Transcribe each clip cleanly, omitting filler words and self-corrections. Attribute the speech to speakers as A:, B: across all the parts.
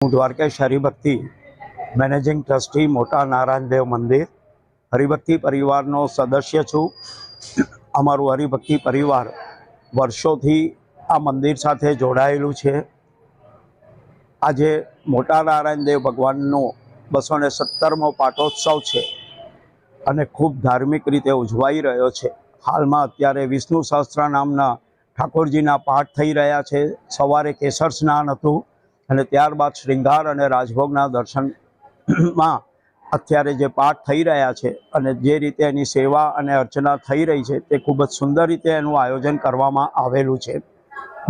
A: હું Dwarkesh Haribhakti managing trustee મોટા નારાયણદેવ મંદિર હરિભક્તિ પરિવારનો સદસ્ય છું। અમારું હરિભક્તિ પરિવાર વર્ષોથી આ મંદિર સાથે જોડાયેલું છે। આજે મોટા નારાયણદેવ ભગવાનનો 217મો પાટોત્સવ છે અને ખૂબ ધાર્મિક રીતે ઉજવાઈ રહ્યો છે। હાલમાં અત્યારે વિષ્ણુ સહસ્ત્રનામના ઠાકોરજીના પાઠ થઈ રહ્યા છે। સવારે કેસર સ્નાન હતું અને ત્યારબાદ શ્રૃંગાર અને રાજભોગના દર્શનમાં અત્યારે જે પાઠ થઈ રહ્યા છે અને જે રીતે એની સેવા અને અર્ચના થઈ રહી છે તે ખૂબ જ સુંદર રીતે એનું આયોજન કરવામાં આવેલું છે।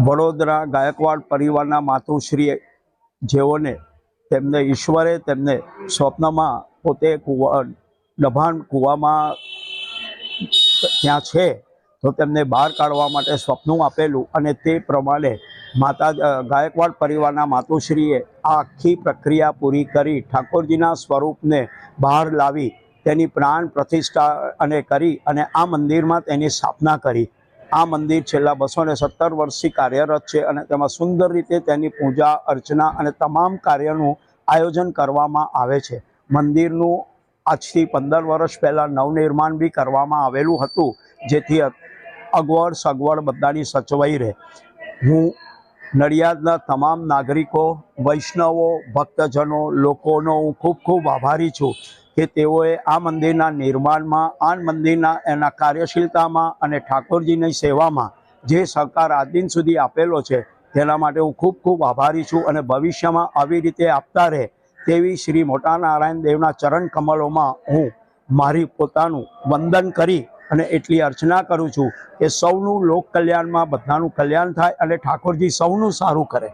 A: વડોદરા ગાયકવાડ પરિવારના માતુશ્રી જેઓને તેમને ઈશ્વરે તેમને સ્વપ્નમાં પોતે ડભાણ કૂવામાં ત્યાં છે તો તેમને બહાર કાઢવા માટે સ્વપ્નું આપેલું અને તે પ્રમાણે માતા ગાયકવાડ પરિવારના માતુશ્રીએ આ આખી પ્રક્રિયા પૂરી કરી ઠાકોરજીના સ્વરૂપને બહાર લાવી તેની પ્રાણ પ્રતિષ્ઠા અને કરી અને આ મંદિરમાં તેની સ્થાપના કરી। આ મંદિર છેલ્લા 217 વર્ષથી કાર્યરત છે અને તેમાં સુંદર રીતે તેની પૂજા અર્ચના અને તમામ કાર્યનું આયોજન કરવામાં આવે છે। મંદિરનું આજથી 15 વર્ષ પહેલાં નવનિર્માણ બી કરવામાં આવેલું હતું, જેથી અગવડ સગવડ બધાની સચવાઈ રહે। હું નડિયાદના તમામ નાગરિકો, વૈષ્ણવો, ભક્તજનો, લોકોનો હું ખૂબ ખૂબ આભારી છું કે તેઓએ આ મંદિરના નિર્માણમાં, આ મંદિરના એના કાર્યશીલતામાં અને ઠાકોરજીની સેવામાં જે સહકાર આજ દિન સુધી આપેલો છે તેના માટે હું ખૂબ ખૂબ આભારી છું અને ભવિષ્યમાં આવી રીતે આપતા રહે તેવી શ્રી મોટા નારાયણ દેવના ચરણ કમલોમાં હું મારી પોતાનું વંદન કરી અને એટલી અર્ચના કરું છું કે સૌનું લોક કલ્યાણમાં બધાનું કલ્યાણ થાય અને ઠાકોરજી સૌનું સારું કરે।